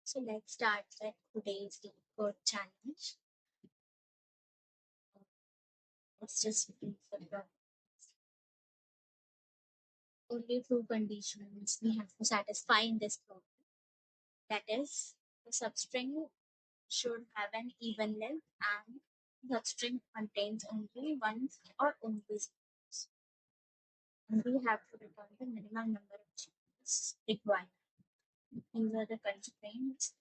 So let's start with today's Leetcode challenge. Let's just read the problem. Only two conditions we have to satisfy in this problem. That is, the substring should have an even length and the substring contains only ones or only zeros. And we have to return the minimum number of changes required. These are the constraints.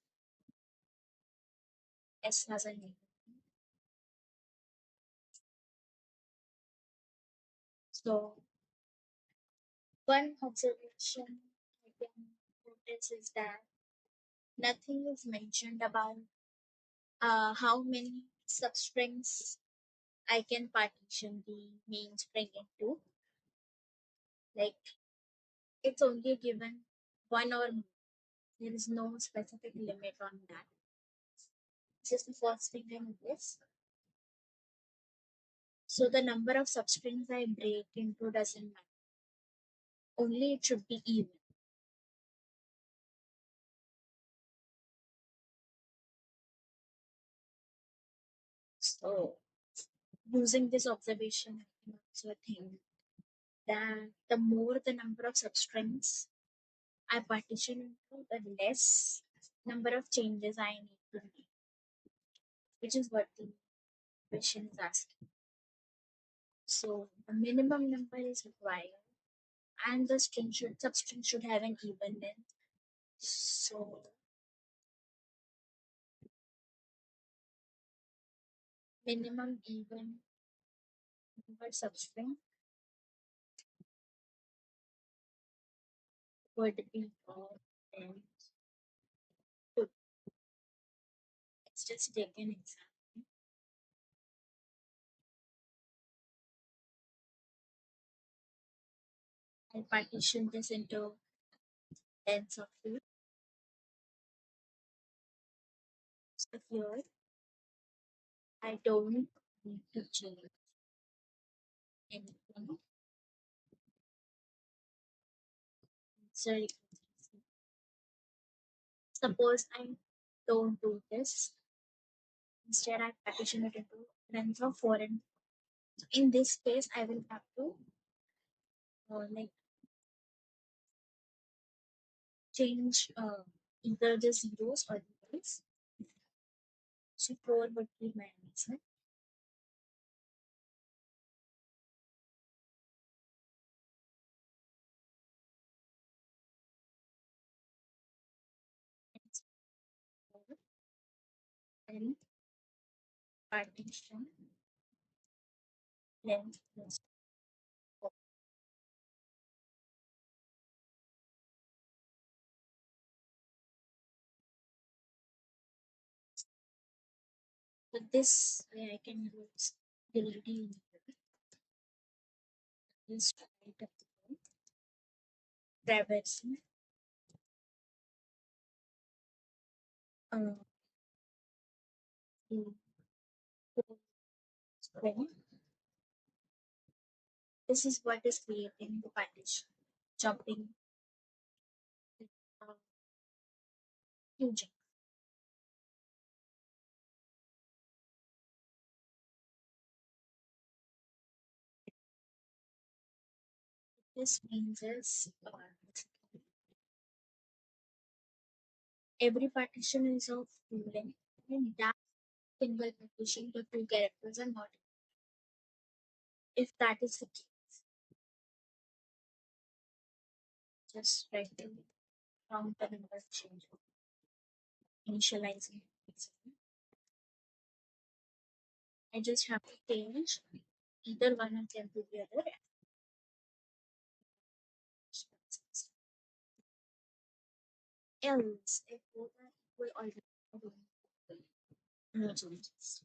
S has a name. So one observation I can notice is that nothing is mentioned about how many substrings I can partition the main string into. Like, it's only given one or more. There is no specific limit on that. This is the first thing I notice. So the number of substrings I break into doesn't matter. Only it should be even. So using this observation, I can also think that the more the number of substrings I partition into, the less number of changes I need to make, which is what the question is asking. So the minimum number is required, and the substring should have an even length. So minimum even number substring would be of length 2. Let's just take an example. I'll partition this into lengths of 2. So here I don't need to change anything. So suppose I don't do this. Instead, I partition it into lengths of 4 and 4. So in this case, I will have to like change either the zeros or the ones. So 4 would be my answer. It's 4 and partition length plus 4. So this way I can use deleting this right up the traversing the whole string. This is what is creating the partition, jumping, uh, fusing. This means is every partition is of 2 length, and that single partition, the 2 characters are not. If that is the case, just write the count the number of changes, initializing. I just have to change either one of them to the other. Else, if both are equal or no changes.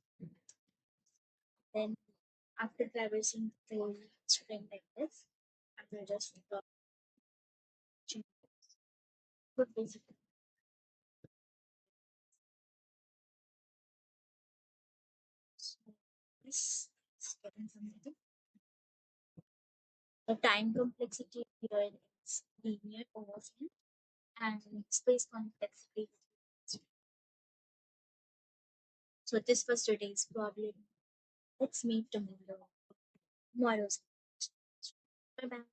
Then after traversing the string like this, I will just change it. But basically, so this is getting something. The time complexity here is linear over field, and space complexity is So this was today's problem. Let's meet tomorrow. Tomorrow's. Bye bye.